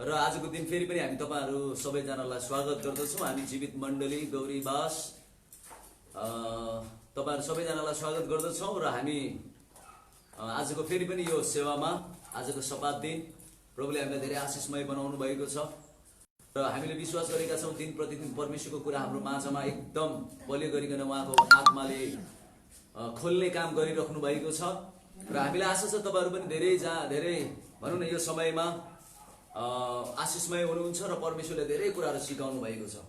र आजको दिन फेरि पनि हामी तपाईहरु सबैजनालाई स्वागत गर्दछौं। हामी जीवित मण्डली गौरीवास तपाईहरु सबैजनालाई स्वागत गर्दछौं र हामी आजको फेरि पनि यो सेवामा आजको शपथ दिन प्रभुले हामीलाई धेरै आशिषमय बनाउनु भएको छ र हामीले विश्वास गरेका छौं दिन प्रतिदिन परमेश्वरको कुरा हाम्रो माझमा एकदम बलियो गरिकन उहाँको आत्माले खोल्ने काम गरिराख्नु भएको छ र हामीलाई आशा छ तपाईहरु पनि धेरै भनौं न यो समयमा आशिषमय हुनुहुन्छ र परमेश्वरले धेरै कुराहरु सिकाउनु भएको छ।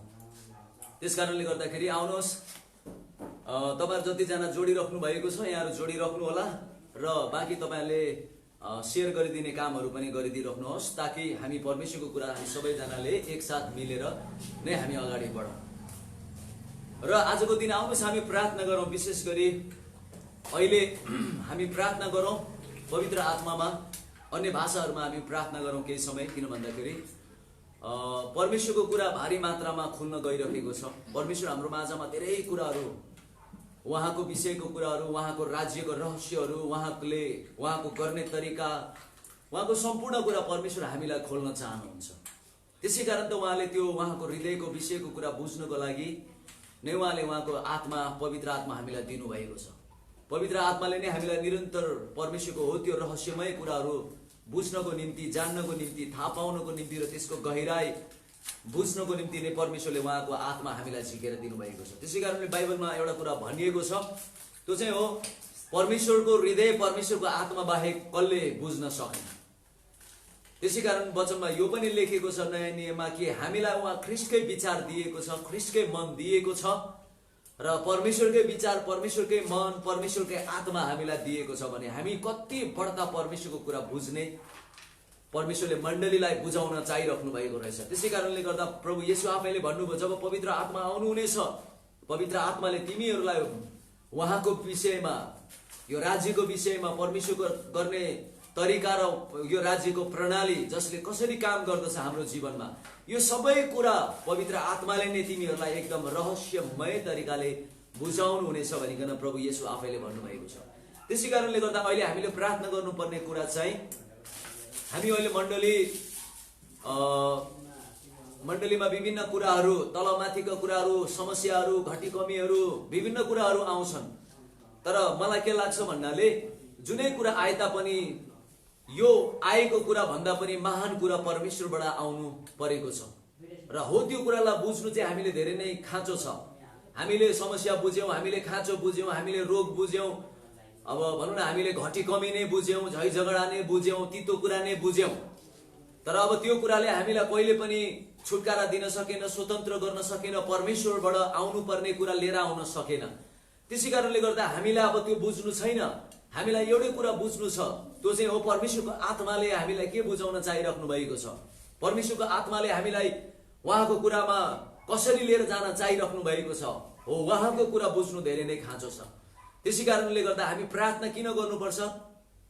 त्यसकारणले गर्दाखेरि आउनुहोस् तपाईहरु जति जना जोडिराख्नु भएको छ यहाँहरु जोडिराख्नु होला र बाँकी तपाईहरुले शेयर गरिदिने कामहरु पनि गरिदिराख्नुहोस् ताकि हामी परमेश्वरको कुरा हामी सबैजनाले एकसाथ मिलेर नै हामी अगाडि बढौं। र आजको दिन आउनुहोस् हामी प्रार्थना गरौं। विशेष गरी अहिले हामी प्रार्थना गरौं पवित्र आत्मामा अन्य भाषाहरुमा हामी प्रार्थना गरौं केही समय, किन भन्दाखेरि परमेश्वरको कुरा भारी मात्रामा खुल्न गइरहेको छ। परमेश्वर हाम्रो माझमा धेरै कुराहरु उहाँको विषयको कुराहरु, उहाँको राज्यको रहस्यहरु, उहाँको गर्ने तरिका, उहाँको सम्पूर्ण कुरा परमेश्वर हामीलाई खोल्न चाहनुहुन्छ। त्यसैकारण त उहाँले त्यो उहाँको हृदयको विषयको कुरा बुझ्नको लागि नै उहाँले उहाँको आत्मा पवित्र आत्मा हामीलाई दिनु भएको छ। पवित्र आत्माले नै हामीलाई निरन्तर परमेश्वरको हो त्यो रहस्यमय कुराहरु बुझ्नको निम्ति, जान्नको निम्ति, थाहा पाउनको निम्ति र त्यसको गहिराई बुझ्नको निम्ति नै परमेश्वरले उहाँको आत्मा हामीलाई झिकेर दिनुभएको छ। त्यसैकारणले बाइबलमा एउटा कुरा भनिएको छ, त्यो चाहिँ हो परमेश्वरको हृदय परमेश्वरको आत्मा बाहेक कसले बुझ्न सक्दैन। त्यसैकारण वचनमा यो पनि लेखेको छ नयाँ नियममा कि हामीलाई उहाँ ख्रीष्टकै विचार दिएको छ, ख्रीष्टकै मन दिएको छ र परमेश्वरकै विचार, परमेश्वरकै मन, परमेश्वरकै आत्मा हामीलाई दिएको छ भने हामी कति बढ्ता परमेश्वरको कुरा बुझ्ने परमेश्वरले मण्डलीलाई बुझाउन चाहिराख्नु भएको रहेछ। त्यसैकारणले गर्दा प्रभु येशू आफैले भन्नुभयो, जब पवित्र आत्मा आउनुहुनेछ, पवित्र आत्माले तिमीहरूलाई उहाँको विषयमा, यो राज्यको विषयमा, परमेश्वरको गर्ने तरिका र यो राज्यको प्रणाली जसले कसरी काम गर्दछ हाम्रो जीवनमा, यो सबै कुरा पवित्र आत्माले नै तिमीहरूलाई एकदम रहस्यमय तरिकाले बुझाउनु हुनेछ भनिकन प्रभु येशू आफैले भन्नुभएको छ। त्यसैकारणले गर्दा अहिले हामीले प्रार्थना गर्नुपर्ने कुरा चाहिँ हामी अहिले मण्डलीमा विभिन्न कुराहरू, तलमाथिका कुराहरू, समस्याहरू, घटीकमीहरू, विभिन्न कुराहरू आउँछन्। तर मलाई के लाग्छ भन्नाले जुनै कुरा आए तापनि यो आएको कुरा भन्दा पनि महान कुरा परमेश्वरबाट आउनु परेको छ र हो त्यो कुरालाई बुझ्नु चाहिँ हामीले धेरै नै खाँचो छ। हामीले समस्या बुझ्यौं, हामीले खाँचो बुझ्यौं, हामीले रोग बुझ्यौं, अब भनौं न हामीले घटीकमी नै बुझ्यौं, झै झगडा नै बुझ्यौं, तितो कुरा नै बुझ्यौं। तर अब त्यो कुराले हामीलाई कहिले पनि छुटकारा दिन सकेन, स्वतन्त्र गर्न सकेन, परमेश्वरबाट आउनु पर्ने कुरा लिएर आउन सकेन। त्यसैकारणले गर्दा हामीलाई अब त्यो बुझ्नु छैन, हामीलाई एउटै कुरा बुझ्नु छ, त्यो चाहिँ हो परमेश्वरको आत्माले हामीलाई के बुझाउन चाहिराख्नु भएको छ, परमेश्वरको आत्माले हामीलाई उहाँको कुरामा कसरी लिएर जान चाहिराख्नु भएको छ, हो उहाँको कुरा बुझ्नु धेरै नै खाँचो छ। त्यसैकारणले गर्दा हामी प्रार्थना किन गर्नुपर्छ,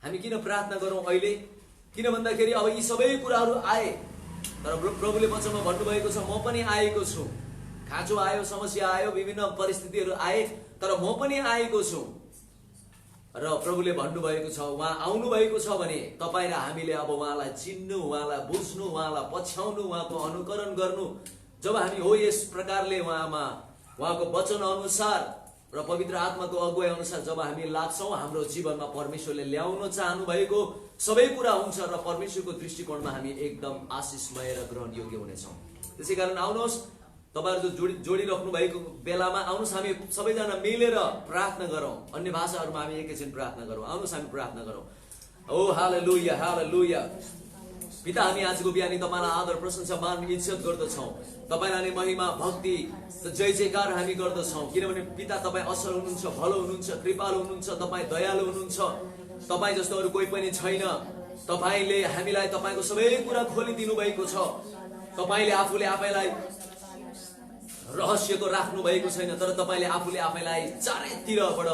हामी किन प्रार्थना गरौं अहिले, किन भन्दाखेरि अब यी सबै कुराहरू आए तर प्रभुले वचनमा भन्नुभएको छ, म पनि आएको छु। खाँचो आयो, समस्या आयो, विभिन्न परिस्थितिहरू आए, तर म पनि आएको छु र प्रभुले भन्नुभएको छ उहाँ आउनु भएको छ भने तपाईं र हामीले अब उहाँलाई चिन्नु, उहाँलाई बुझ्नु, उहाँलाई पछ्याउनु, उहाँको अनुकरण गर्नु। जब हामी हो यस प्रकारले उहाँको वचन अनुसार र पवित्र आत्माको अगुवाई अनुसार जब हामी लाग्छौं, हाम्रो जीवनमा परमेश्वरले ल्याउन चाहनु भएको सबै कुरा हुन्छ र परमेश्वरको दृष्टिकोणमा हामी एकदम आशिषमय र ग्रहण योग्य हुनेछौं। त्यसैकारण आउनुहोस् तपाईहरु जो जोडिराख्नु भएको बेलामा आउनुहोस् हामी सबैजना मिलेर प्रार्थना गरौं। अन्य भाषाहरुमा हामी एकैछिन प्रार्थना गरौं। आउनुहोस् हामी प्रार्थना गरौं। ओ हालेलुया, हालेलुया। पिता, हामी आजको बिहानी तपाईलाई आदर, प्रशंसा, मान, इज्जत गर्दछौं। तपाईलाई नै महिमा, भक्ति र जय जयकार हामी गर्दछौं, किनभने पिता तपाई असल हुनुहुन्छ, भलो हुनुहुन्छ, कृपालु हुनुहुन्छ, तपाई दयालु हुनुहुन्छ। तपाई जस्तो अरु कोही पनि छैन। तपाईले हामीलाई तपाईको सबै कुरा खोलिदिनु भएको छ। तपाईले आफूले आफैलाई रहस्यको राख्नु भएको छैन, तर तपाईले आफूले आफैलाई चारैतिरबाट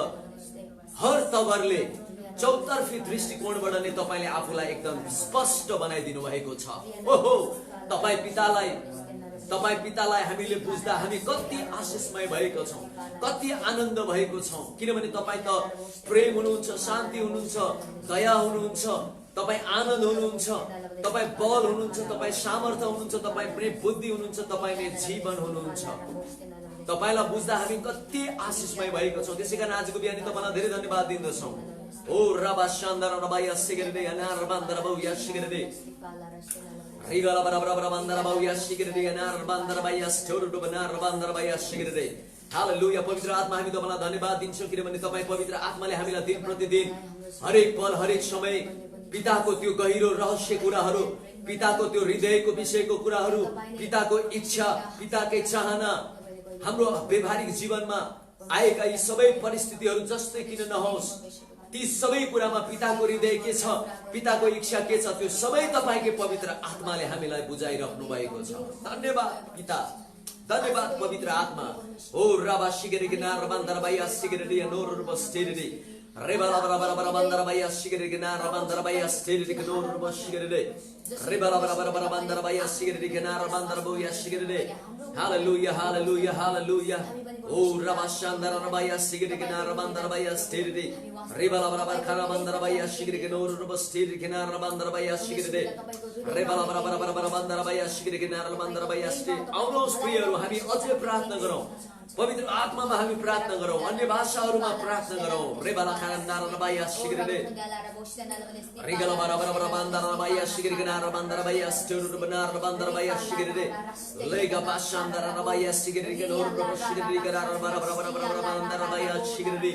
हर तवरले चौतर्फी दृष्टिकोणबाट नै तपाईले आफूलाई एकदम स्पष्ट बनाइदिनु भएको छ। ओहो, तपाई पितालाई हामीले बुझ्दा हामी कति आशिषमय भएको छौं, कति आनन्द भएको छौं, किनभने तपाई त प्रेम हुनुहुन्छ, शान्ति हुनुहुन्छ, दया हुनुहुन्छ, तपाई आनन्द हुनुहुन्छ। तपाई बल हुनुहुन्छ, तपाई सामर्थ्य हुनुहुन्छ, तपाई प्रेम बुद्धि हुनुहुन्छ, तपाई नै जीवन हुनुहुन्छ। तपाईलाई बुझ्दा हामी कति आशिषमय भएको छौं। त्यसैकारण आजको बिहानी तपाईलाई धेरै धन्यवाद दिन्दछौं। ओ रबा शानदार रबा यस्सिगरे अनार बन्दर बौ यस्सिगरे रिगला बराबर बन्दर बौ यस्सिगरे अनार बन्दर बौ यस्ठोर बनार बन्दर बौ यस्सिगरे। हालेलुया। पवित्र आत्मा हामी तपाईलाई धन्यवाद दिन्छौं किनभने तपाई पवित्र आत्माले हामीलाई दिन प्रतिदिन हरेक पल हरेक समय पिताको त्यो गहिरो रहस्य कुराहरू, पिताको त्यो हृदयको विषयको कुराहरू, पिताको इच्छा, पिताकै चाहना हाम्रो व्यवहारिक जीवनमा आएका यी सबै परिस्थितिहरू जस्तै किन नहोस्, ती सबै कुरामा पिताको हृदय के छ, पिताको इच्छा के छ, त्यो सबै तपाईकै पवित्र आत्माले हामीलाई बुझाइराख्नु भएको छ। धन्यवाद पिता, धन्यवाद पवित्र आत्मा। ओ राबा सिगरे नार बन्दर बाया सिगरे नोर बस्टेरे रेबाला बराबर बन्दर बाया सिगरे नार बन्दर बाया स्टेरे नोर बस्टिगरे रेबाला बराबर बन्दर बाया सिगरे नार बन्दर बाया सिगरे। हालेलुया, हालेलुया, हालेलुया। ओ रबा शानदार रबाया सिगरे नार बन्दर बाया स्टेरे रेबाला बराबर खरा बन्दर बाया सिगरे नोर बस्टिगरे नार बन्दर बाया सिगरे रेबाला बराबर बन्दर बाया सिगरे नार बन्दर बाया स्टे। आउनुहोस् प्रियहरू, हामी अझै प्रार्थना गरौँ, पवित्र आत्मामा हामी प्रार्थना गरौँ, अन्य भाषाहरूमा प्रार्थना गरौँ। रेबाला खरा नार बाया सिगरे रिगला बराबर बन्दर बाया सिगरे नार बन्दर बाया स्टोर बनार बन्दर बाया सिगरे लेगा बाशानदार बाया सिगरे नोर बस्टिगरे नार बराबर बन्दर बाया सिगरे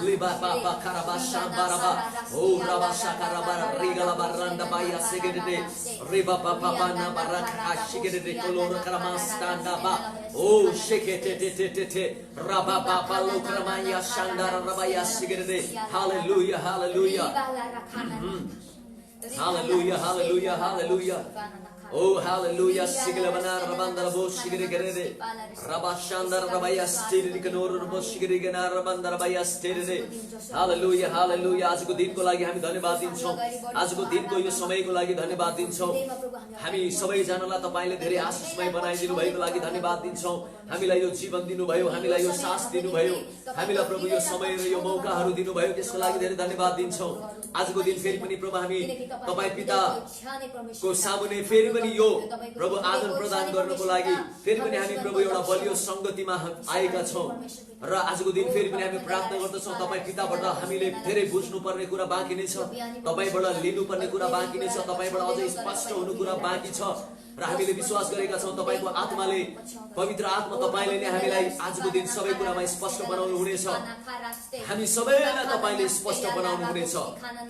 लिबा बाबा खरा बाशानदारबा ओ रबा शाकरा बारा रिगला बरंदा बाया सिगरे रिबा बाबा ना बरखा सिगरे कोलोर करमास्तांदा बा ओ शेके ते रबा बाबा लोकरमाया शानदार रबाया सिगरे। हालेलुया, हालेलुया, हालेलुया, हालेलुया, हालेलुया। ओ हालेलुया। सिगले बनार बन्दर बो सिगरे गरे रबा शानदार रबाया स्टेरे कनोर बो सिगरे गनार बन्दर बाया स्टेरे। हालेलुया, हालेलुया। आजको दिनको लागि हामी धन्यवाद दिन्छौं, आजको दिनको यो समयको लागि धन्यवाद दिन्छौं। हामी सबैजनालाई तपाईले धेरै आशिषमय बनाइदिनु भएको लागि धन्यवाद दिन्छौं। हामीलाई यो जीवन दिनुभयो, हामीलाई यो सास दिनुभयो, हामीलाई प्रभु यो समय र यो मौकाहरू दिनुभयो, त्यसको लागि धेरै धन्यवाद दिन्छौं। आजको दिन फेरि पनि प्रभु हामी तपाई पिताको सामुने फेरि पनि यो प्रभु आदर प्रदान गर्नको लागि फेरि पनि हामी प्रभु एउटा बलियो संगतिमा आएका छौं र आजको दिन फेरि पनि हामी प्रार्थना गर्दछौं। तपाई पिताबाट हामीले धेरै बुझ्नु पर्ने कुरा बाँकी नै छ, तपाईबाट लिनु पर्ने कुरा बाँकी नै छ, तपाईबाट अझै स्पष्ट हुनु कुरा बाँकी छ र हामीले विश्वास गरेका छौं तपाईको आत्माले, पवित्र आत्मा तपाईले नै हामीलाई आजको दिन सबै कुरामा स्पष्ट बनाउनु हुनेछ। हामी सबैलाई तपाईले स्पष्ट बनाउनु हुनेछ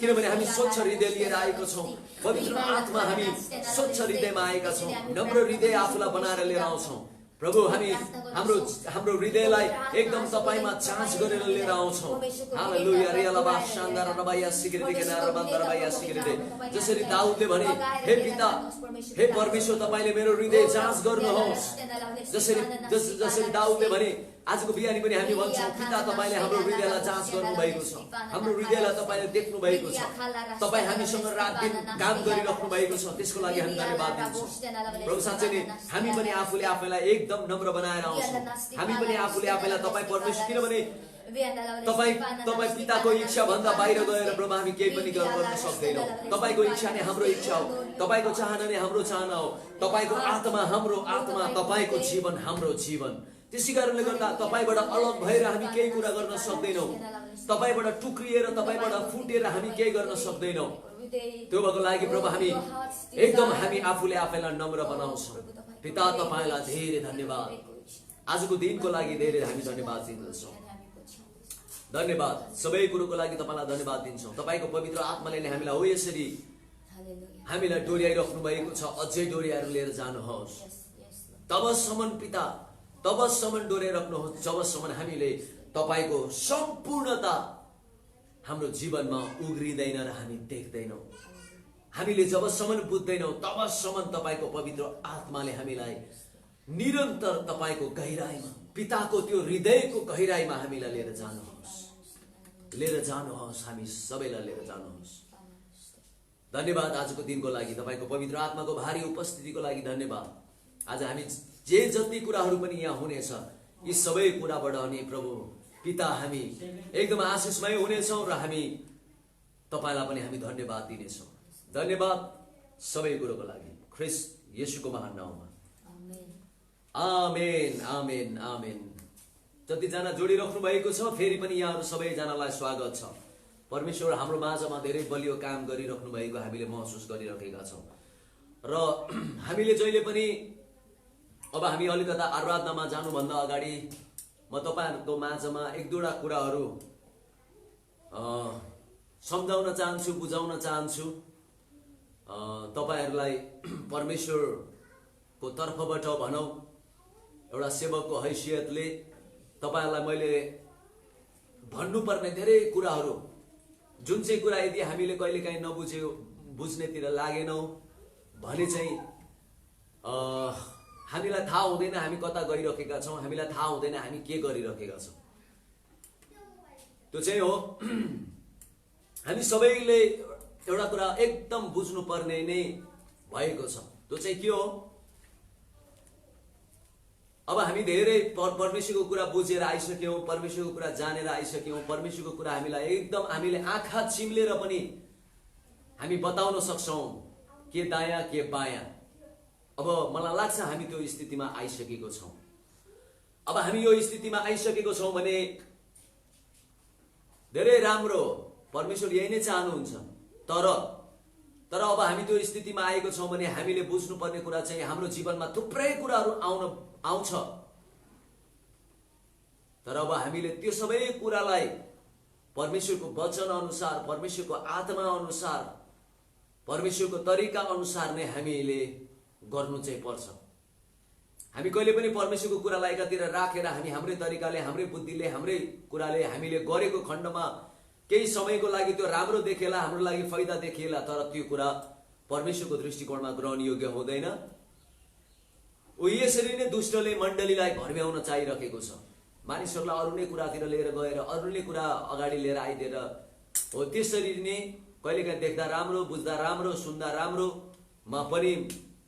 किनभने हामी स्वच्छ हृदय लिएर आएका छौं। पवित्र आत्मा हामी स्वच्छ हृदयमा आएका छौं, नम्र हृदय आफूलाई बनाएर लिएर आउँछौं। प्रभु हामी हाम्रो हृदयलाई एकदम तपाईमा जाँच गरेर लिएर आउँछौं। हालेलुया। रियालाबा शानदार रबाया सिगरे गनार बन्दर बाया सिगरे। जसरी दाऊदले भने, हे पिता, हे परमेश्वर, तपाईले मेरो हृदय जाँच गर्नुहोस्। जसरी दाऊदले भने, आजको बिहानी पनि हामी भन्छौं, पिता तपाईले हाम्रो हृदयलाई जाँच गर्नु भएको छ, हाम्रो हृदयलाई तपाईले देख्नु भएको छ, तपाई हामीसँग रात दिन काम गरिराख्नु भएको छ, त्यसको लागि हामी धन्यवाद दिन्छौं। प्रभु साँच्चै नै हामी पनि आफूले आफैलाई एकदम नम्र बनाएर आउँछौं। हामी पनि आफूले आफैलाई तपाई परमेश्वर, किनभने तपाई पिताको इच्छा भन्दा बाहिर गएर प्रभु हामी केही पनि गर्न सक्दैनौं। तपाईको इच्छा नै हाम्रो इच्छा हो, तपाईको चाहना नै हाम्रो चाहना हो, तपाईको आत्मा हाम्रो आत्मा, तपाईको जीवन हाम्रो जीवन। त्यसै कारणले गर्दा तपाईबाट अलग भएर हामी केही कुरा गर्न सक्दैनौं, तपाईबाट टुक्रिएर तपाईबाट फुटेर हामी केही गर्न सक्दैनौं। त्यो भएको लागि प्रभु हामी एकदम हामी आफूले आफैलाई नम्र बनाउँछौं। पिता तपाईलाई धेरै धन्यवाद, आजको दिनको लागि धेरै हामी धन्यवाद दिन्छौं। धन्यवाद, सबै कुरोको लागि तपाईलाई धन्यवाद दिन्छौं। तपाईको पवित्र आत्माले नै हामीलाई हो यसरी हामीलाई डोर्याइराख्नु भएको छ, अझै डोर्याएर लिएर जानुहोस्। तबसम्म पिता, तबसम्म डोर्याइराख्नुहोस् जबसम्म हामीले तपाईको सम्पूर्णता हाम्रो जीवनमा उग्रिँदैन र हामी देख्दैनौं। हामीले जबसम्म बुझ्दैनौं तबसम्म तपाईको पवित्र आत्माले हामीलाई निरन्तर तपाईको गहिराईमा, पिताको त्यो हृदयको गहिराईमा हामीलाई लिएर जानुहोस्, लिएर जानुहोस्, हामी सबैलाई लिएर जानुहोस्। धन्यवाद आजको दिनको लागि, तपाईको पवित्र आत्माको भारी उपस्थितिको लागि धन्यवाद। आज हामी जे जति कुराहरू पनि यहाँ हुनेछ यी सबै कुराबाट अनि प्रभु पिता हामी एकदम आशिषमय हुनेछौँ र हामी तपाईलाई पनि हामी धन्यवाद दिनेछौँ। धन्यवाद सबै कुरोको लागि ख्रिस्ट येशूको महान नाउँमा आमेन। आमेन आमेन आमेन। जतिजना जोडिराख्नु भएको छ फेरि पनि यहाँहरू सबैजनालाई स्वागत छ। परमेश्वर हाम्रो माझमा धेरै बलियो काम गरिराख्नु भएको हामीले महसुस गरिरहेका छौँ र हामीले जहिले पनि अब हामी अलिकता आराधनामा जानुभन्दा अगाडि म तपाईँहरूको माझमा एक दुईवटा कुराहरू सम्झाउन चाहन्छु, बुझाउन चाहन्छु। तपाईहरूलाई परमेश्वरको तर्फबाट भनौँ एउटा सेवकको हैसियतले तपाईहरूलाई मैले भन्नुपर्ने धेरै कुराहरू, जुन चाहिँ कुरा यदि हामीले कहिलेकाहीँ बुझ्नेतिर लागेनौँ भने चाहिँ हामीलाई थाहा हुँदैन हामी कता गइरहेका छौँ, हामीलाई थाहा हुँदैन हामी के गरिरहेका छौँ। त्यो चाहिँ हो हामी सबैले एउटा कुरा एकदम बुझ्नुपर्ने नै भएको छ। त्यो चाहिँ के हो? अब हामी धेरै परमेश्वरको कुरा बुझेर आइसक्यौँ, परमेश्वरको कुरा जानेर आइसक्यौँ, परमेश्वरको कुरा हामीले आँखा चिम्लेर पनि हामी बताउन सक्छौँ के दायाँ के बायाँ। अब मलाई लाग्छ हामी त्यो स्थितिमा आइसकेको छौँ। अब हामी यो स्थितिमा आइसकेको छौँ भने धेरै राम्रो, परमेश्वर यही नै चाहनुहुन्छ। तर अब हामी त्यो स्थितिमा आएको छौँ भने हामीले बुझ्नुपर्ने कुरा चाहिँ हाम्रो जीवनमा थुप्रै कुराहरू आउँछ, तर अब हामीले त्यो सबै कुरालाई परमेश्वरको वचन अनुसार, परमेश्वरको आत्मा अनुसार, परमेश्वरको तरिका अनुसार नै हामीले गर्नु चाहिँ पर्छ। हामी कहिले पनि परमेश्वरको कुरालाई एकातिर राखेर हामी हाम्रै तरिकाले, हाम्रै बुद्धिले, हाम्रै कुराले हामीले गरेको खण्डमा केही समयको लागि त्यो राम्रो देखेला, हाम्रो लागि फाइदा देखेला, तर त्यो कुरा परमेश्वरको दृष्टिकोणमा ग्रहण योग्य हुँदैन। यसरी नै दुष्टले मण्डलीलाई भर्ब्याउन चाहिरहेको छ। मानिसहरूलाई अरू नै कुरातिर लिएर गएर, अरू नै कुरा अगाडि लिएर आइदिएर हो त्यसरी नै कहिलेकाहीँ देख्दा राम्रो, बुझ्दा राम्रो, सुन्दा राम्रोमा पनि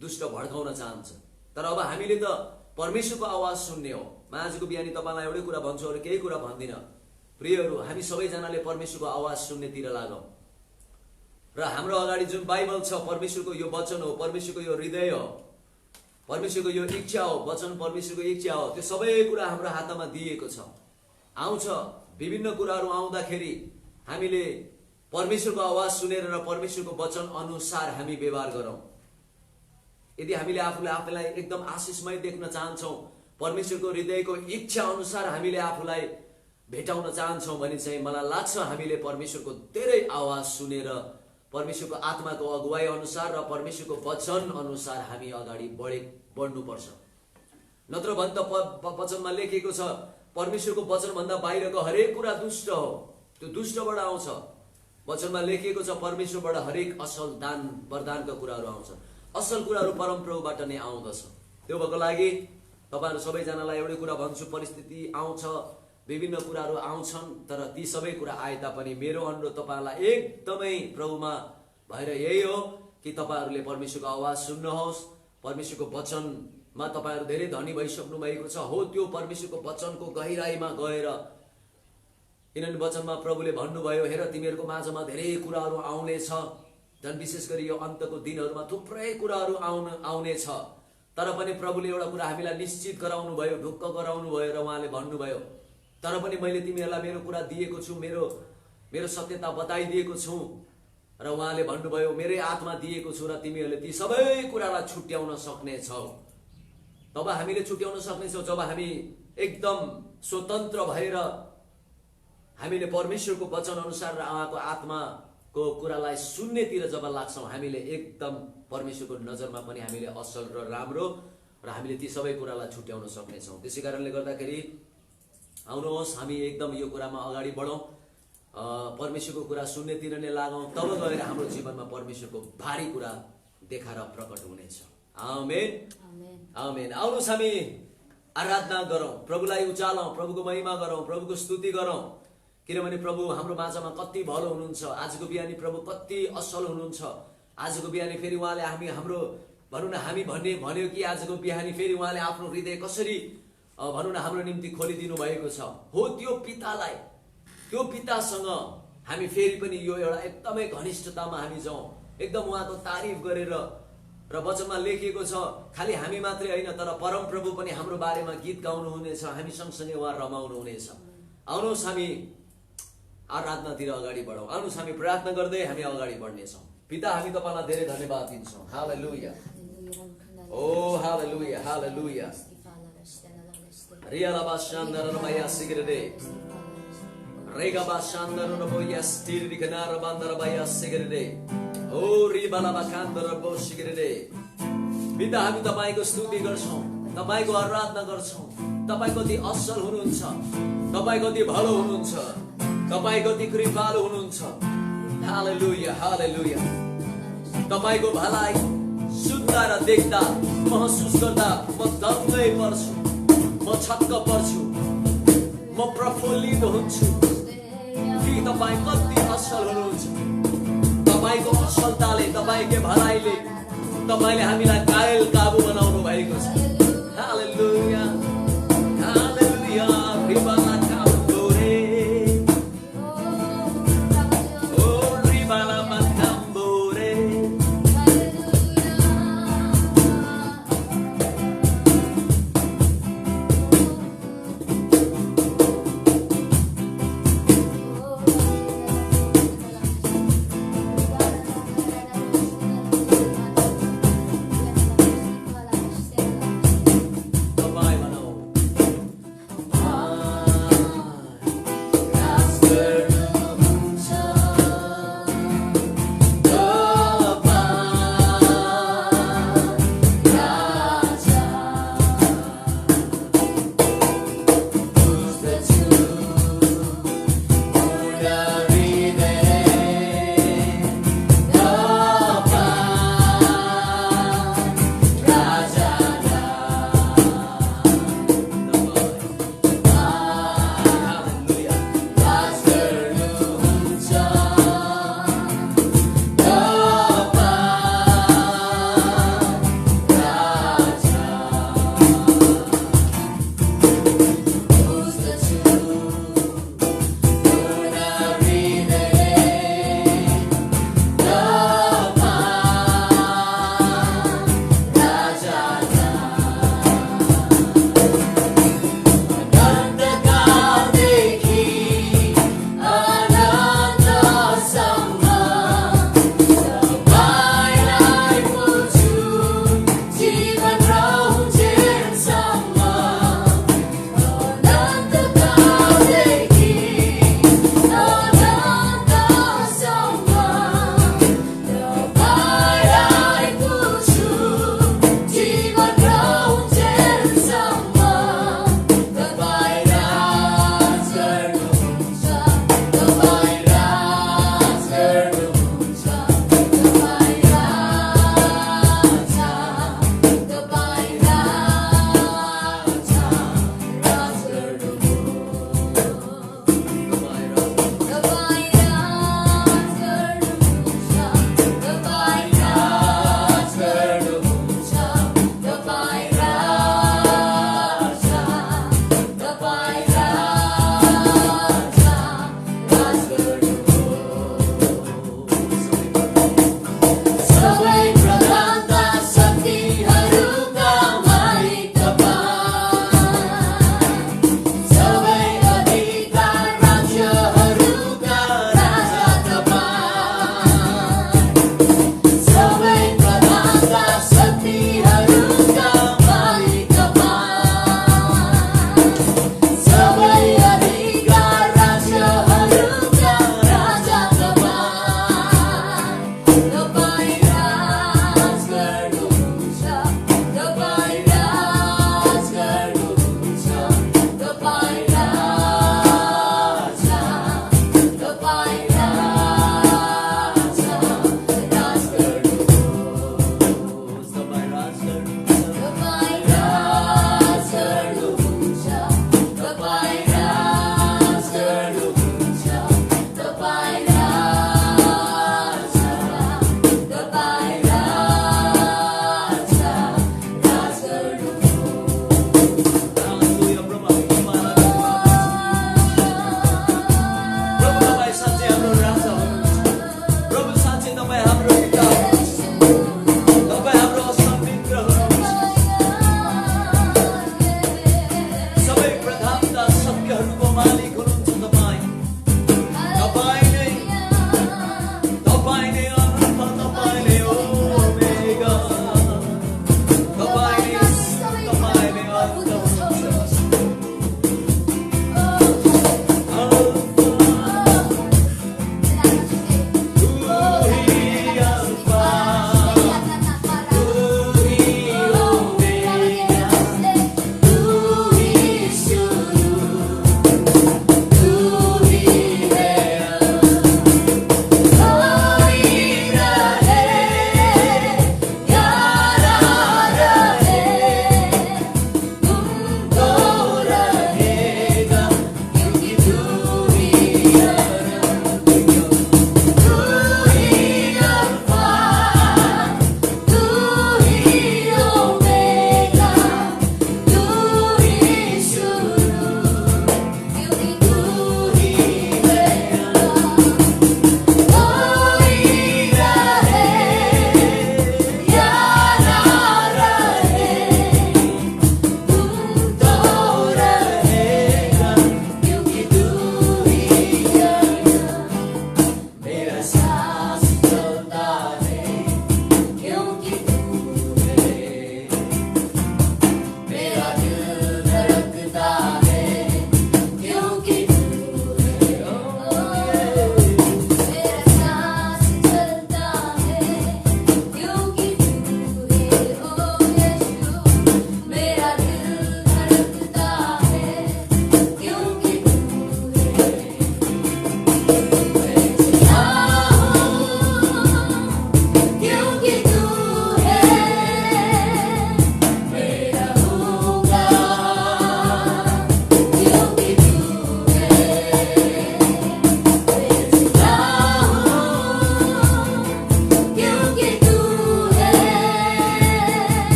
दुष्ट भड्काउन चाहन्छ। तर अब हामीले त परमेश्वरको आवाज सुन्ने हो। म आजको बिहानी तपाईँलाई एउटै कुरा भन्छु, अरू केही कुरा भन्दिनँ। प्रियहरू, हामी सबैजनाले परमेश्वरको आवाज सुन्नेतिर लागौँ र हाम्रो अगाडि जुन बाइबल छ, परमेश्वरको यो वचन हो, परमेश्वरको यो हृदय हो, परमेश्वरको यो इच्छा हो, वचन परमेश्वरको इच्छा हो, त्यो सबै कुरा हाम्रो हातमा दिएको छ। आउँछ विभिन्न कुराहरू आउँदाखेरि हामीले परमेश्वरको आवाज सुनेर र परमेश्वरको वचन अनुसार हामी व्यवहार गरौँ। यदि हामीले आफूलाई एकदम आशिषमय देख्न चाहन्छौँ, परमेश्वरको हृदयको इच्छा अनुसार हामीले आफूलाई भेटाउन चाहन्छौँ भने चाहिँ मलाई लाग्छ हामीले परमेश्वरको धेरै आवाज सुनेर परमेश्वरको आत्माको अगुवाई अनुसार र परमेश्वरको वचन अनुसार हामी अगाडि बढ्नुपर्छ। नत्र भने त वचनमा लेखेको छ परमेश्वरको वचनभन्दा बाहिरको हरेक कुरा दुष्ट हो, त्यो दुष्टबाट आउँछ। वचनमा लेखिएको छ परमेश्वरबाट हरेक असल दान वरदानका कुराहरू आउँछ, असल कुराहरू परमप्रभुबाट नै आउँदछ। त्यो भएको लागि तपाईँहरू सबैजनालाई एउटै कुरा भन्छु, परिस्थिति आउँछ, विभिन्न कुराहरू आउँछन्, तर ती सबै कुरा आए तापनि मेरो अनुरोध तपाईँहरूलाई एकदमै प्रभुमा भएर यही हो कि तपाईँहरूले परमेश्वरको आवाज सुन्नुहोस्। परमेश्वरको वचनमा तपाईँहरू धेरै धनी भइसक्नु भएको छ। हो त्यो परमेश्वरको वचनको गहिराईमा गएर, किनभने वचनमा प्रभुले भन्नुभयो, हेर तिमीहरूको माझमा धेरै कुराहरू आउनेछ, झन् विशेष गरी यो अन्तको दिनहरूमा थुप्रै कुराहरू आउनेछ। तर पनि प्रभुले एउटा कुरा हामीलाई निश्चित गराउनु भयो, ढुक्क गराउनु भयो र उहाँले भन्नुभयो, तर पनि मैले तिमीहरूलाई मेरो कुरा दिएको छु, मेरो सत्यता बताइदिएको छु। र उहाँले भन्नुभयो मेरै आत्मा दिएको छु र तिमीहरूले ती सबै कुरालाई छुट्याउन सक्नेछौ। तब हामीले छुट्याउन सक्नेछौँ जब हामी एकदम स्वतन्त्र भएर हामीले परमेश्वरको वचन अनुसार र उहाँको आत्माको कुरालाई सुन्नेतिर जब लाग्छौँ, हामीले एकदम परमेश्वरको नजरमा पनि हामीले असल र राम्रो र हामीले ती सबै कुरालाई छुट्याउन सक्नेछौँ। त्यसै कारणले गर्दाखेरि आउनुहोस् हामी एकदम यो कुरामा अगाडि बढौँ, परमेश्वरको कुरा सुन्नेतिर नै लागौँ, तब गएर हाम्रो जीवनमा परमेश्वरको भारी कुरा देखाएर प्रकट हुनेछ। आमेन आमेन। आउनुहोस् हामी आराधना गरौँ, प्रभुलाई उचालौँ, प्रभुको महिमा गरौँ, प्रभुको स्तुति गरौँ। किनभने प्रभु हाम्रो माझमा कति भलो हुनुहुन्छ, आजको बिहानी प्रभु कति असल हुनुहुन्छ। आजको बिहानी फेरि उहाँले हाम्रो भनौँ न हामी भन्यो कि आजको बिहानी फेरि उहाँले आफ्नो हृदय कसरी भनौँ न हाम्रो निम्ति खोलिदिनु भएको छ। हो त्यो पितालाई, त्यो पितासँग हामी फेरि पनि यो एउटा एकदमै घनिष्ठतामा हामी जाउँ, एकदम उहाँको तारिफ गरेर र वचनमा लेखिएको छ खालि हामी मात्रै होइन तर परम प्रभु पनि हाम्रो बारेमा गीत गाउनु हुनेछ, हामी सँगसँगै उहाँ रमाउनु हुनेछ। आउनुहोस् हामी आराधनातिर अगाडि बढौँ, आउनुहोस् हामी प्रार्थना गर्दै हामी अगाडि बढ्नेछौँ। पिता, हामी तपाईँलाई धेरै धन्यवाद दिन्छौँ। हालेलुया, ओ हालेलुया, हालेलुया। रियाला बाशान्दर रमाया सिगरेटे रेगा बाशान्दर रमाया स्टिरी कनार बान्दर बाया सिगरेटे ओ रिबाला बाकान्दर बो सिगरेटे। पिता, हामी तपाईको स्तुति गर्छौँ, तपाईको आराधना गर्छौँ। तपाई कति असल हुनुहुन्छ, तपाई कति भलो हुनुहुन्छ, तपाई कति कृपालु हुनुहुन्छ। हालेलुया, हालेलुया। तपाईको भलाइ सुन्दा र देख्दा महसुस गर्दा म दङ्गै पर्छु, म छक्क पर्छु, म प्रफुल्लित हुन्छु कि तपाईँ कति असल हुनुहुन्छ। तपाईँको असल तपाईँकै भलाइले तपाईँले हामीलाई कायल काबु बनाउनु भएको छ। हालेलुया हालेलुया रिबाला काम्बोरे ओ रिबाला काम्बोरे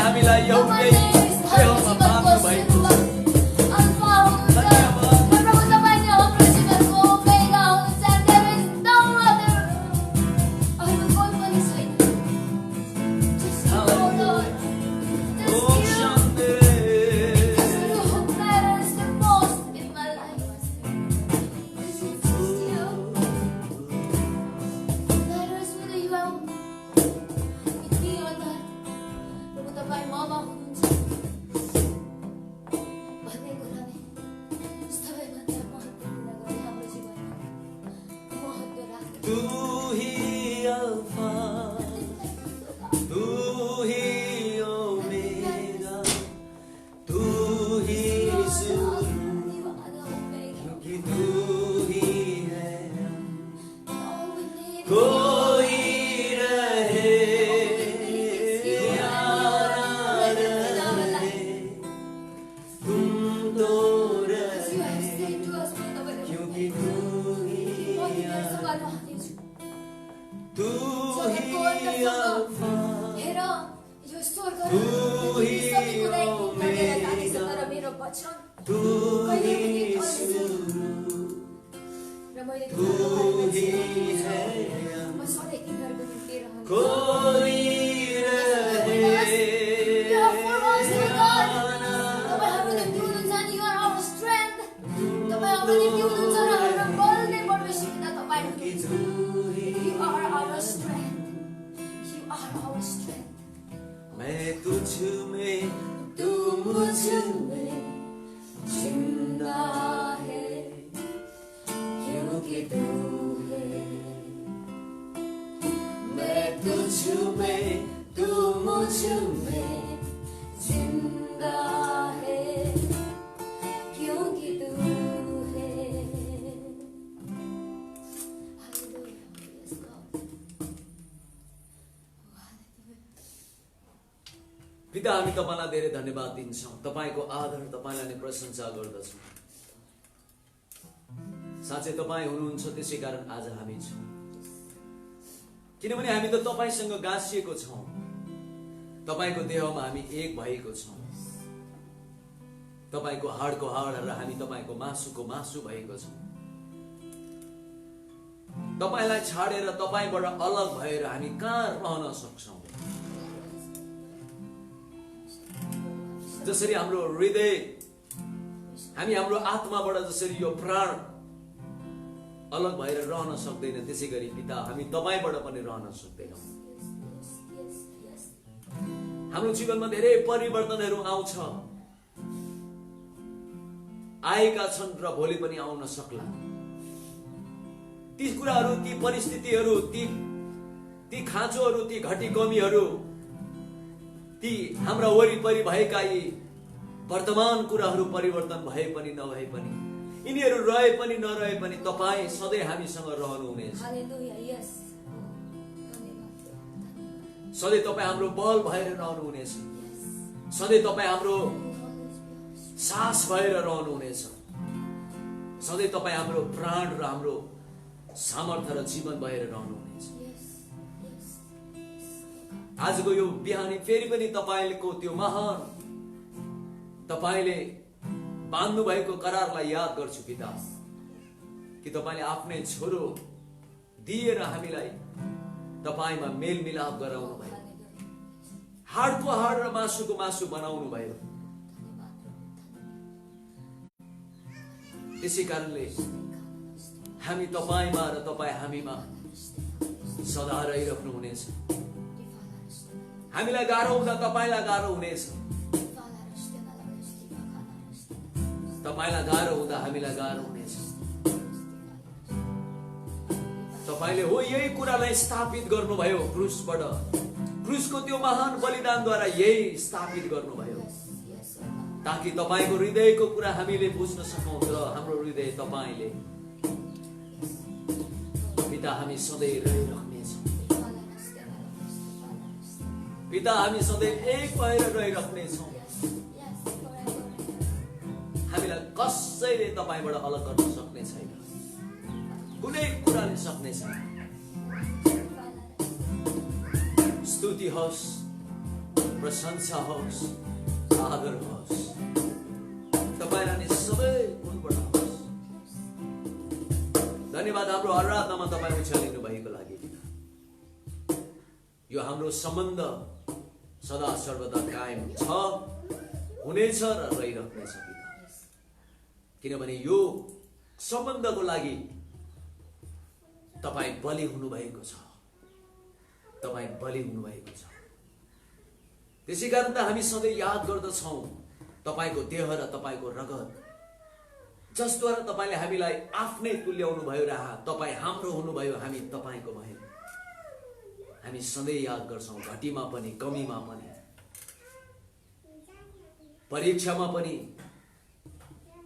हामीलाई एउटै देहमा बाँध्नु भएको छ। पिता, हामी तपाईलाई धेरै धन्यवाद दिन्छौँ। तपाईको आदर, तपाईलाई नै प्रशंसा गर्दछौँ। साँच्चै तपाईँ हुनुहुन्छ, त्यसै कारण आज हामी छौँ। किनभने हामी त तपाईसँग गाँसिएको छौँ। तपाईको देहमा हामी एक भएको छौँ। तपाईको हाडको हाड र हामी तपाईको मासुको मासु भएको छौँ। तपाईलाई छाडेर, तपाईबाट अलग भएर हामी कहाँ रहन सक्छौँ? जसरी हाम्रो हृदय, हामी हाम्रो आत्माबाट जसरी यो प्राण अलग भएर रहन सक्दैन, त्यसै गरी पिता हामी तपाईबाट पनि रहन सक्दैनौँ। हाम्रो जीवनमा धेरै परिवर्तनहरू आउँछ, आएका छन् र भोलि पनि आउन सक्ला। ती कुराहरू, ती परिस्थितिहरू, ती खाँचोहरू, ती घटी कमीहरू, ती हाम्रा वरिपरि भएका यी वर्तमान कुराहरू परिवर्तन भए पनि नभए पनि, यिनीहरू रहे पनि नरहे पनि तपाईँ सधैँ हामीसँग रहनुहुनेछ। सधैँ तपाईँ हाम्रो बल भएर रहनुहुनेछ। सधैँ तपाईँ हाम्रो सास भएर रहनुहुनेछ। सधैँ तपाईँ हाम्रो प्राण र हाम्रो सामर्थ्य र जीवन भएर रहनुहुनेछ। आजको यो बिहानी फेरि पनि तपाईको त्यो महान, तपाईले बाँध्नु भएको करारलाई याद गर्छु पिता, कि तपाईले आफ्नै छोरो दिएर हामीलाई तपाईमा मेलमिलाप गराउनु भयो, हाडको हाड र मासुको मासु बनाउनु भयो। त्यसै कारणले हामी तपाईमा र तपाईँ हामीमा सदा रहिराख्नु हुनेछ। हामीलाई गाह्रो हुँदा तपाईलाई गाह्रो हुनेछ, तपाईलाई गाह्रो हुँदा हामीलाई गाह्रो हुनेछ। तपाईले हो यही कुरालाई स्थापित गर्नुभयो क्रुसबाट, क्रुसको त्यो महान बलिदानद्वारा यही स्थापित गर्नुभयो, ताकि तपाईको हृदयको कुरा हामीले बुझ्न सकौं र हाम्रो हृदय तपाईले पिता हामी सधैँ रहिरहनेछौँ। पिता हामी सधैँ एक भएर रहिरहनेछौँ। हामीलाई कसैले तपाईबाट अलग गर्न सक्ने छैन, कुनै कुराले सक्ने छैन। स्तुति होस् प्रशंसा होस्, आदर होस्। तपाईलाई नै सबै गुणबाट होस्। धन्यवाद हाम्रो आराधनामा तपाईँ उचालिनु भएको लागि। यो हाम्रो सम्बन्ध सदा सर्वदा कायम छ, हुनेछ र रहिरहनेछ पिता। किनभने यो सम्बन्धको लागि तपाईँ बलि हुनुभएको छ, तपाईँ बलि हुनुभएको छ। त्यसै कारण त हामी सधैँ याद गर्दछौँ तपाईको देह र तपाईको रगत, जसद्वारा तपाईले हामीलाई आफ्नै तुल्याउनु भयो र तपाईँ हाम्रो हुनुभयो, हामी तपाईको भयौँ। हामी सधैँ याद गर्छौँ, घटीमा पनि, कमीमा पनि, परीक्षामा पनि,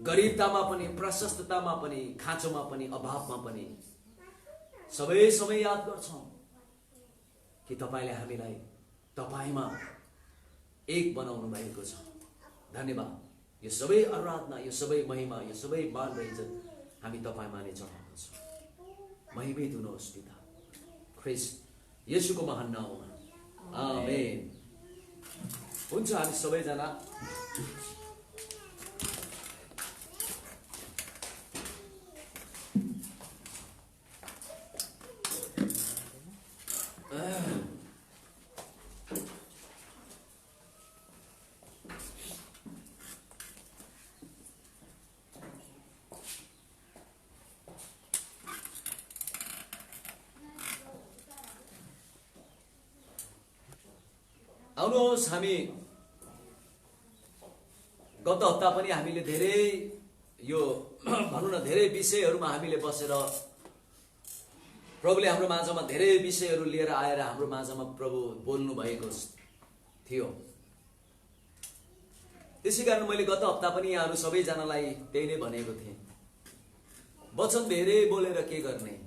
गरिबतामा पनि, प्रशस्ततामा पनि, खाँचोमा पनि, अभावमा पनि, सबै समय याद गर्छौँ कि तपाईले हामीलाई तपाईमा एक बनाउनु भएको छ। धन्यवाद। यो सबै आराधना, यो सबै महिमा, यो सबै मान र इज्जत हामी तपाईमा नै चढाउँछौँ। महिमित हुनुहोस् पिता, ख्रीष्ट येशूको महान नाममा, आमेन। हुन्छ, हामी सबैजना आउनुहोस्। हामी गत हप्ता पनि हामीले धेरै यो भनौँ न धेरै विषयहरूमा हामीले बसेर प्रभुले हाम्रो माझमा धेरै विषयहरू लिएर आएर हाम्रो माझमा प्रभु बोल्नु भएको थियो। त्यसै कारण मैले गत हप्ता पनि यहाँहरू सबैजनालाई त्यही नै भनेको थिएँ, वचन धेरै बोलेर के गर्ने,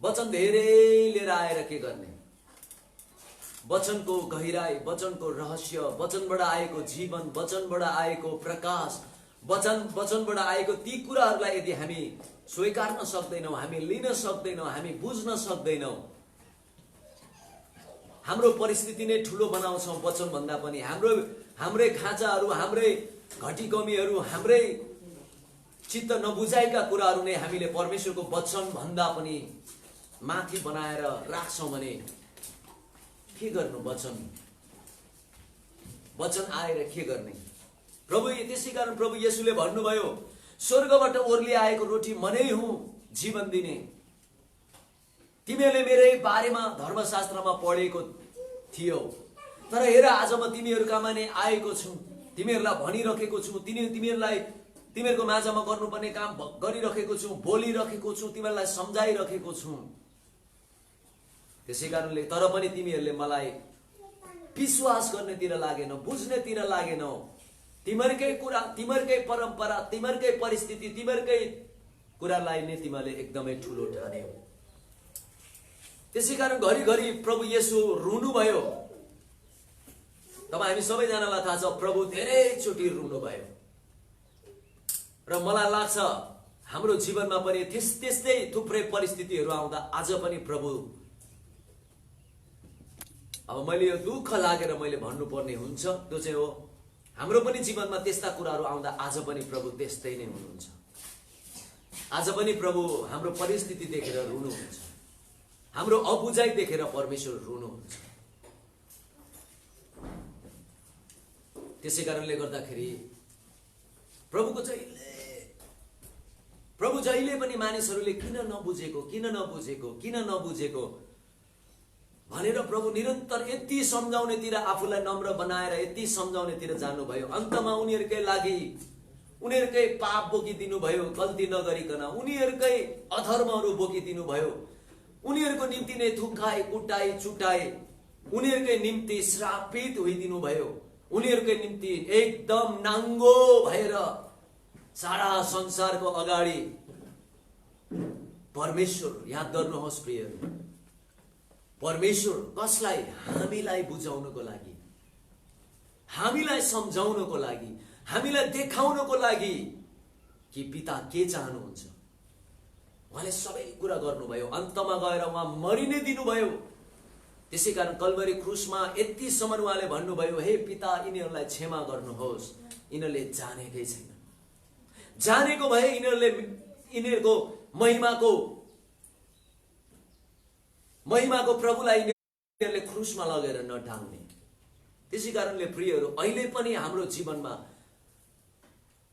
वचन धेरै लिएर आएर के गर्ने। वचनको गहिराई, वचनको रहस्य, वचनबाट आएको जीवन, वचनबाट आएको प्रकाश, वचनबाट आएको ती कुराहरूलाई यदि हामी स्वीकार्न सक्दैनौँ, हामी लिन सक्दैनौँ, हामी बुझ्न सक्दैनौँ, हाम्रो परिस्थिति नै ठुलो बनाउँछौँ वचनभन्दा पनि। हाम्रै खाँचाहरू, हाम्रै घटी कमीहरू, हाम्रै चित्त नबुझाएका कुराहरू नै हामीले परमेश्वरको वचनभन्दा पनि माथि बनाएर राख्छौँ भने के गर्नु। वचन आएर के गर्ने। प्रभु त्यसै कारण प्रभु येशूले भन्नुभयो, स्वर्गबाट ओर्ली आएको रोटी म नै हुँ जीवन दिने। तिमीहरूले मेरै बारेमा धर्मशास्त्रमा पढेको थियो, तर हेर आज म तिमीहरूकामा नै आएको छु, तिमीहरूलाई भनिरहेको छु, तिमीहरूको माझमा गर्नुपर्ने काम गरिरहेको छु, बोलिरहेको छु, तिमीहरूलाई सम्झाइरहेको छु। त्यसै कारणले तर पनि तिमीहरूले मलाई विश्वास गर्नेतिर लागेनौ, बुझ्नेतिर लागेनौ। तिमीहरूकै कुरा, तिमीहरूकै परम्परा, तिमीहरूकै परिस्थिति, तिमीहरूकै कुरालाई नै तिमीहरूले एकदमै ठुलो ठान्यौ। त्यसै कारण घरिघरि प्रभु येशू रुनुभयो। तपाईँ हामी सबैजनालाई थाहा छ, प्रभु धेरैचोटि रुनुभयो। र मलाई लाग्छ हाम्रो जीवनमा पनि त्यस्तै थुप्रै परिस्थितिहरू आउँदा आज पनि प्रभु, अब मैले यो दुःख लागेर मैले भन्नुपर्ने हुन्छ, त्यो चाहिँ हो हाम्रो पनि जीवनमा त्यस्ता कुराहरू आउँदा आज पनि प्रभु त्यस्तै नै हुनुहुन्छ। आज पनि प्रभु हाम्रो परिस्थिति देखेर रुनुहुन्छ, हाम्रो अबुझाइ देखेर परमेश्वर रुनुहुन्छ। त्यसै कारणले गर्दाखेरि प्रभु जहिले पनि मानिसहरूले किन नबुझेको भनेर प्रभु निरन्तर यति सम्झाउनेतिर आफूलाई नम्र बनाएर यति सम्झाउनेतिर जानुभयो। अन्तमा उनीहरूकै लागि उनीहरूकै पाप बोकिदिनु भयो, गल्ती नगरिकन उनीहरूकै अधर्महरू बोकिदिनु भयो। उनीहरूको निम्ति नै थुकाई, कुटाई, चुटाई, उनीहरूकै निम्ति श्रापित होइदिनु भयो। उनीहरूकै निम्ति एकदम नाङ्गो भएर सारा संसारको अगाडि परमेश्वर, याद गर्नुहोस् प्रियहरू, परमेश्वर कसलाई? हामीलाई बुझाउनको लागि, हामीलाई सम्झाउनको लागि, हामीलाई देखाउनको लागि कि पिता के चाहनुहुन्छ। उहाँले सबै कुरा गर्नुभयो। अन्तमा गएर उहाँ मरिनै दिनुभयो। त्यसै कारण कल्वरी क्रुसमा यतिसम्म उहाँले भन्नुभयो, हे पिता यिनीहरूलाई क्षमा गर्नुहोस्, यिनीहरूले जानेकै छैन। जानेको भए यिनीहरूको महिमाको प्रभुलाई यिनीहरूले क्रुसमा लगेर नटाङ्ने। त्यसै कारणले प्रियहरू, अहिले पनि हाम्रो जीवनमा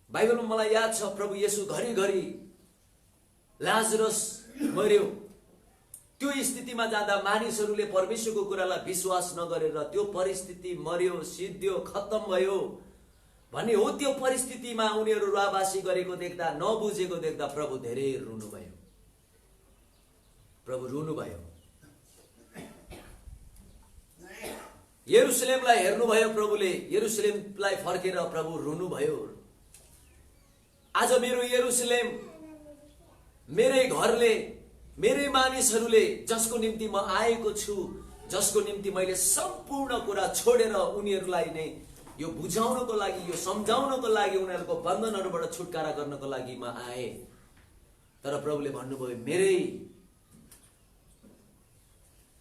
बाइबलमा मलाई याद छ प्रभु येशू घरिघरि लाजरस मर्यो, त्यो स्थितिमा जाँदा मानिसहरूले परमेश्वरको कुरालाई विश्वास नगरेर त्यो परिस्थिति मर्यो, सिद्धियो, खत्तम भयो भन्ने हो। त्यो परिस्थितिमा उनीहरू रुवाबासी गरेको देख्दा, नबुझेको देख्दा प्रभु धेरै रुनुभयो। प्रभु रुनुभयो। यरुशलेमलाई हेर्नुभयो प्रभुले, यरुशलेमलाई फर्केर प्रभु रुनुभयो। आज मेरो यरुशलेम, मेरै घरले, मेरै मानिसहरूले जसको निम्ति म आएको छु, जसको निम्ति मैले सम्पूर्ण कुरा छोडेर उनीहरूलाई नै यो बुझाउनको लागि, यो सम्झाउनको लागि, उनीहरूको बन्धनहरूबाट छुटकारा गर्नको लागि म आए। तर प्रभुले भन्नुभयो,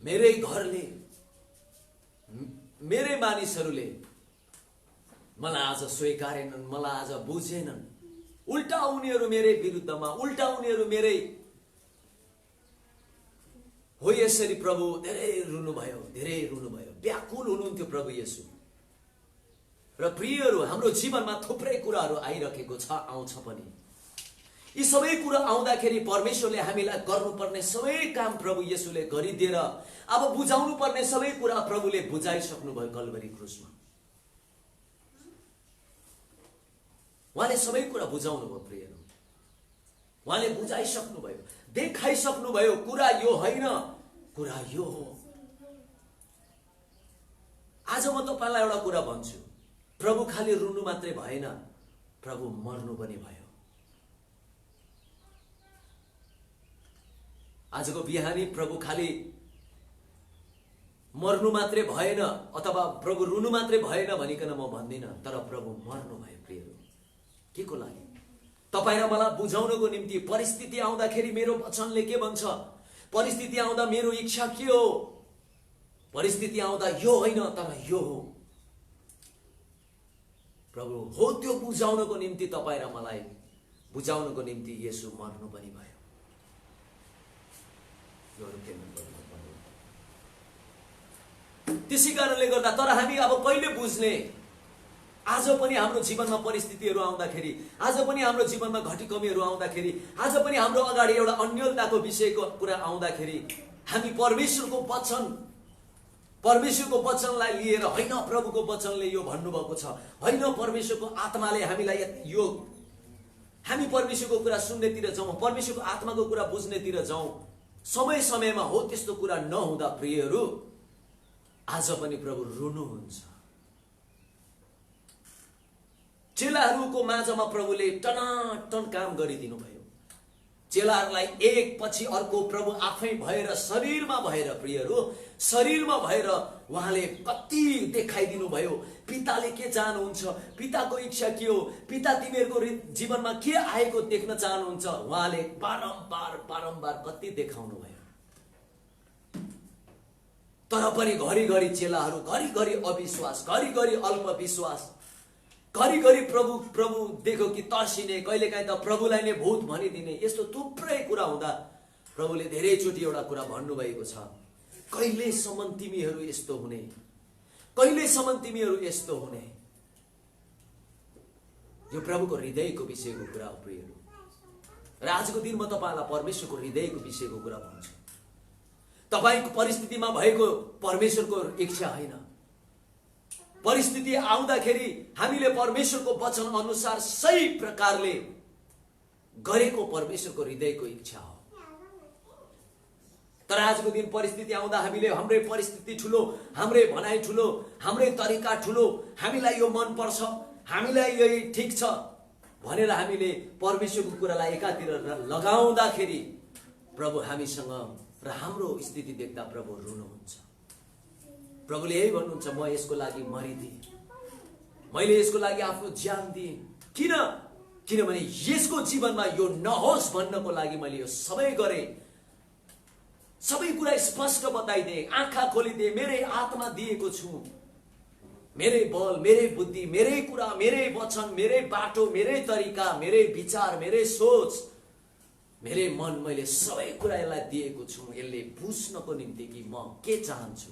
मेरै घरले, मेरै मानिसहरूले मलाई आज स्वीकारेनन्, मलाई आज बुझेनन्। उल्टा उनीहरू मेरै विरुद्धमा, उल्टा उनीहरू मेरै हो। यसरी प्रभु धेरै रुनुभयो, धेरै रुनुभयो। व्याकुल हुनुहुन्थ्यो प्रभु येशू। र प्रियहरू, हाम्रो जीवनमा थुप्रै कुराहरू आइरहेको छ, आउँछ पनि। यी सबै कुरा आउँदाखेरि परमेश्वरले हामीलाई गर्नुपर्ने सबै काम प्रभु येशूले गरिदिएर अब बुझाउनु पर्ने सबै कुरा प्रभुले बुझाइसक्नुभयो कल्वरी क्रुसमा। उहाँले सबै कुरा बुझाउनु भयो प्रियहरू, उहाँले बुझाइसक्नुभयो, देखाइसक्नुभयो। कुरा यो होइन, कुरा यो हो। आज म तपाईलाई एउटा कुरा भन्छु, प्रभु खाली रुनु मात्रै भएन, प्रभु मर्नु पनि भयो। आजको बिहानी प्रभु खाली मर्नु मात्रै भएन अथवा प्रभु रुनु मात्रै भएन भनिकन म भन्दिनँ, तर प्रभु मर्नु भयो प्रियहरू। के को लागि? तपाईँ र मलाई बुझाउनको निम्ति। परिस्थिति आउँदाखेरि मेरो वचनले के भन्छ? परिस्थिति आउँदा मेरो इच्छा के हो? परिस्थिति आउँदा यो होइन, तर यो हो। प्रभु हो त्यो बुझाउनको निम्ति, तपाईँ र मलाई बुझाउनको निम्ति येशू मर्नु पनि भयो। त्यसै कारणले गर्दा, तर हामी अब कहिले बुझ्ने? आज पनि हाम्रो जीवनमा परिस्थितिहरू आउँदाखेरि, आज पनि हाम्रो जीवनमा घटी कमीहरू आउँदाखेरि, आज पनि हाम्रो अगाडि एउटा अन्योलताको विषयको कुरा आउँदाखेरि हामी परमेश्वरको वचनलाई लिएर, होइन प्रभुको वचनले यो भन्नुभएको छ, होइन परमेश्वरको आत्माले हामीलाई यो, हामी परमेश्वरको कुरा सुन्नेतिर जाउँ, परमेश्वरको आत्माको कुरा बुझ्नेतिर जाउँ। समय समयमा हो त्यस्तो कुरा नहुँदा प्रियहरू, आज पनि प्रभु रुनुहुन्छ। चेलाहरूको माझमा प्रभुले टनाटन काम गरिदिनु भयो। चेलाहरूलाई एक पछि अर्को प्रभु आफै भएर, शरीरमा भएर, प्रियहरू शरीरमा भएर उहाँले कति देखाइदिनु भयो। पिताले के चाहनुहुन्छ, पिताको इच्छा के हो, पिता तिमीहरूको जीवनमा के आएको देख्न चाहनुहुन्छ, उहाँले बारम्बार कति देखाउनु भयो। तर पनि घरिघरि चेलाहरू, घरिघरि अविश्वास, घरिघरि अल्पविश्वास, घरिघरि प्रभु देखो कि तर्सिने, कहिलेकाहीँ त प्रभुलाई नै भूत भनिदिने, यस्तो थुप्रै कुरा हुँदा प्रभुले धेरैचोटि एउटा कुरा भन्नुभएको छ, कहिलेसम्म तिमीहरू यस्तो हुने, कहिलेसम्म तिमीहरू यस्तो हुने। यो प्रभुको हृदयको विषयको कुरा हो प्रियहरू। र आजको दिन म तपाईलाई परमेश्वरको हृदयको विषयको कुरा भन्छु। तपाईको परिस्थितिमा भएको परमेश्वरको इच्छा होइन। परिस्थिति आउँदाखेरि हामीले परमेश्वरको वचन अनुसार सही प्रकारले गरेको परमेश्वरको हृदयको इच्छा हो। तर आजको दिन परिस्थिति आउँदा हामीले हाम्रै परिस्थिति ठुलो, हाम्रै भनाइ ठुलो, हाम्रै तरिका ठुलो, हामीलाई यो मन पर्छ, हामीलाई यही ठिक छ भनेर हामीले परमेश्वरको कुरालाई एकातिर लगाउँदाखेरि प्रभु हामीसँग र हाम्रो स्थिति देख्दा प्रभु रुनुहुन्छ। प्रभुले यही भन्नुहुन्छ, म यसको लागि मरिदिएँ, मैले यसको लागि आफ्नो ज्यान दिएँ। किनभने यसको जीवनमा यो नहोस् भन्नको लागि मैले यो सबै गरेँ। सबै कुरा स्पष्ट बताइदिए, आँखा खोलिदिए। मेरै आत्मा दिएको छु, मेरै बल, मेरै बुद्धि, मेरै कुरा, मेरै वचन, मेरै बाटो, मेरै तरिका, मेरै विचार, मेरै सोच, मेरै मन, मैले सबै कुरा यसलाई दिएको छु यसले बुझ्नको निम्ति कि म के चाहन्छु।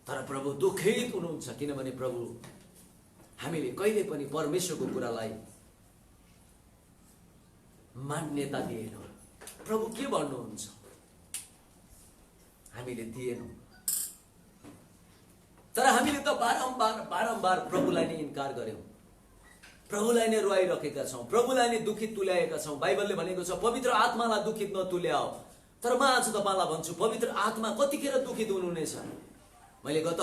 तर प्रभु दुखित हुनुहुन्छ, किनभने प्रभु हामीले कहिले पनि परमेश्वरको कुरालाई मान्यता दिएनौँ। प्रभु के भन्नुहुन्छ हामीले दिएनौँ। तर हामीले त बारम्बार प्रभुलाई नै इन्कार गर्यौँ, प्रभुलाई नै रुवाइरहेका छौँ, प्रभुलाई नै दुखित तुल्याएका छौँ। बाइबलले भनेको छ पवित्र आत्मालाई दुखित नतुल्याओ। तर म आज तपाईलाई भन्छु, पवित्र आत्मा कतिखेर दुखित हुनुहुनेछ। मैले गत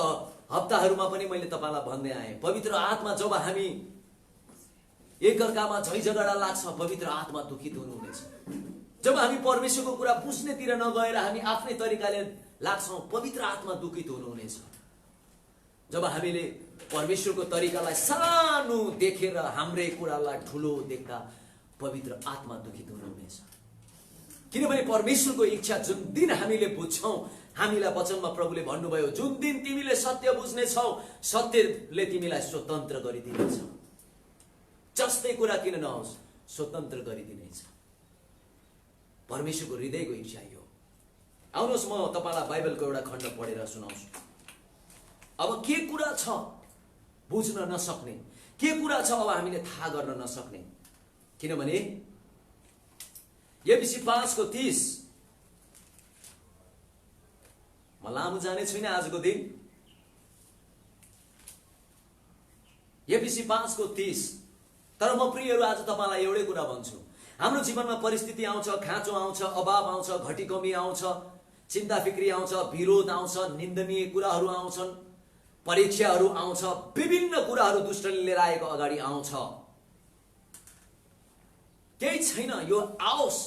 हप्ताहरूमा पनि मैले तपाईलाई भन्दै आएँ, पवित्र आत्मा जब हामी एकअर्कामा झै झगडा लाग्छ, पवित्र आत्मा दुखित हुनुहुनेछ। जब हामी परमेश्वरको कुरा बुझ्नेतिर नगएर हामी आफ्नै तरिकाले लाग्छौँ, पवित्र आत्मा दुखित हुनुहुनेछ। जब हामीले परमेश्वरको तरिकालाई सानो देखेर हाम्रै कुरालाई ठुलो देख्दा पवित्र आत्मा दुखित हुनुहुनेछ। किनभने परमेश्वरको इच्छा जुन दिन हामीले बुझ्छौँ, हामीलाई वचनमा प्रभुले भन्नुभयो, जुन दिन तिमीले सत्य बुझ्नेछौ, सत्यले तिमीलाई स्वतन्त्र गरिदिनेछ। जस्तै कुरा किन नहोस्, स्वतन्त्र गरिदिनेछ। परमेश्वरको हृदयको इच्छा यो। आउनुहोस् म तपाईलाई बाइबलको एउटा खण्ड पढेर सुनाउँछु। अब के कुरा छ बुझ्न नसक्ने, के कुरा छ अब हामीले थाहा गर्न नसक्ने। किनभने एफिसी 5:30, म लामो जाने छुइनँ आजको दिन। एफिसी 5:30। तर म प्रियहरू आज तपाईलाई एउटै कुरा भन्छु, हाम्रो जीवनमा परिस्थिति आउँछ, खाँचो आउँछ, अभाव आउँछ, घटी कमी आउँछ, चिन्ता फिक्री आउँछ, विरोध आउँछ, निन्दनीय कुराहरू आउँछन्, परीक्षाहरू आउँछ, विभिन्न कुराहरू दुष्टले लिएर आएको अगाडि आउँछ। केही छैन, यो आओस्।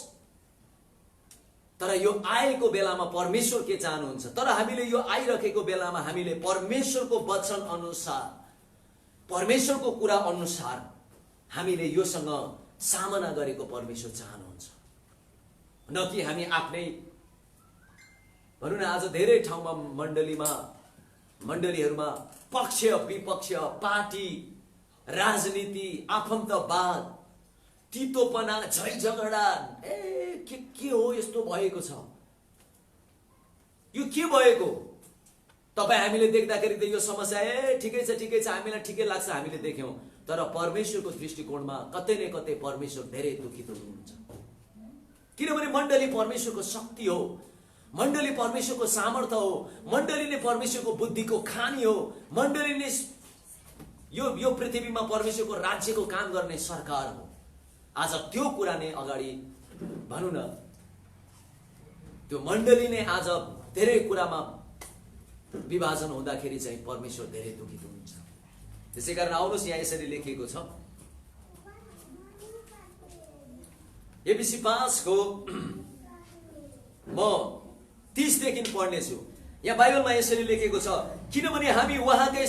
तर यो आएको बेलामा परमेश्वर के चाहनुहुन्छ? तर हामीले यो आइरहेको बेलामा हामीले परमेश्वरको वचन अनुसार, परमेश्वरको कुरा अनुसार हामीले योसँग सामना गरेको परमेश्वर चाहनुहुन्छ। न कि हामी आफ्नै, भनौँ न, आज धेरै ठाउँमा मण्डलीहरूमा पक्ष विपक्ष, पार्टी, राजनीति, आफन्तवाद, तितोपना, झै झगडा, के हो यस्तो भएको छ? यो के भएको? तपाईँ हामीले देख्दाखेरि त यो समस्या ठिकै छ, हामीलाई ठिकै लाग्छ, हामीले देख्यौँ। तर परमेश्वरको दृष्टिकोणमा कतै न कतै परमेश्वर धेरै दुखित हुनुहुन्छ। किनभने मण्डली परमेश्वरको शक्ति हो, मण्डली परमेश्वरको सामर्थ्य हो, मण्डली नै परमेश्वरको बुद्धिको खानी हो, मण्डली नै यो पृथ्वीमा परमेश्वरको राज्यको काम गर्ने सरकार हो। आज त्यो कुरा नै अगाडि, भनौँ न, त्यो मण्डली नै आज धेरै कुरामा विभाजन हुँदाखेरि चाहिँ परमेश्वर धेरै दुखित हुनुहुन्छ। त्यसै कारण आउनुहोस्, यहाँ यसरी लेखिएको छ, एफिसी 5 म 30 देखि पढ्नेछु। यहाँ बाइबलमा यसरी लेखेको छ, किनभने हामी उहाँकै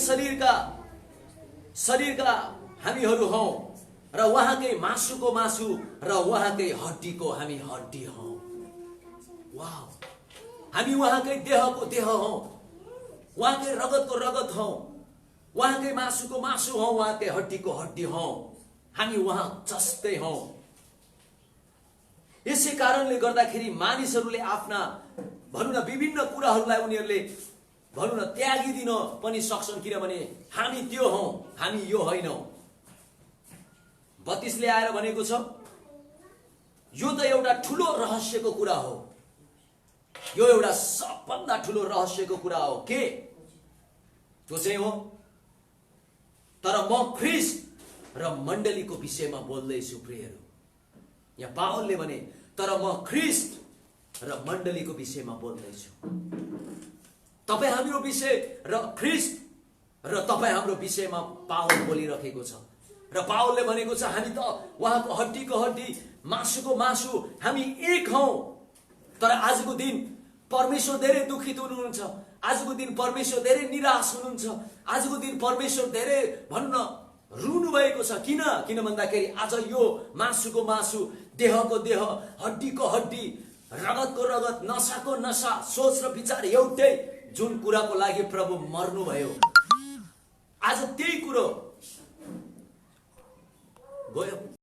शरीरका हामीहरू हौं र उहाँकै मासुको मासु र उहाँकै हड्डीको हामी हड्डी हौं। वाउ! हामी उहाँकै देहको देह हौं, उहाँकै रगतको रगत हौं, उहाँकै मासुको मासु हौं, उहाँकै हड्डीको हड्डी हौं। हामी उहाँ जस्तै हौं। यसै कारणले गर्दाखेरि मानिसहरूले आफ्ना, भनौँ न, विभिन्न कुराहरूलाई उनीहरूले, भनौँ न, त्यागिदिन पनि सक्छन्। किनभने हामी त्यो हौं, हामी यो होइनौं। 32ले आएर भनेको छ, यो त एउटा ठुलो रहस्यको कुरा हो। यो एउटा सबभन्दा ठुलो रहस्यको कुरा हो। के? त्यो चाहिँ हो, तर म ख्रीष्ट र मण्डलीको विषयमा बोल्दैछु प्रियहरू। यहाँ पावलले भने, तर म ख्रीष्ट र मण्डलीको विषयमा बोल्दैछु। तपाईँ हाम्रो विषय र ख्रीष्ट र तपाईँ हाम्रो विषयमा पावल बोलिरहेको छ। र पावलले भनेको छ, हामी त उहाँको हड्डीको हड्डी, मासुको मासु, हामी एक हौं। तर आजको दिन परमेश्वर धेरै दुखित हुनुहुन्छ। आजको दिन परमेश्वर धेरै निराश हुनुहुन्छ। आजको दिन परमेश्वर धेरै, भन्न, रुनु भएको छ। किन भन्दाखेरि आज यो मासुको मासु देहको देह, हड्डीको हड्डी, रगतको रगत, नसाको नसा, सोच र विचार एउटै, जुन कुराको लागि प्रभु मर्नुभयो, आज त्यही कुरो गयो।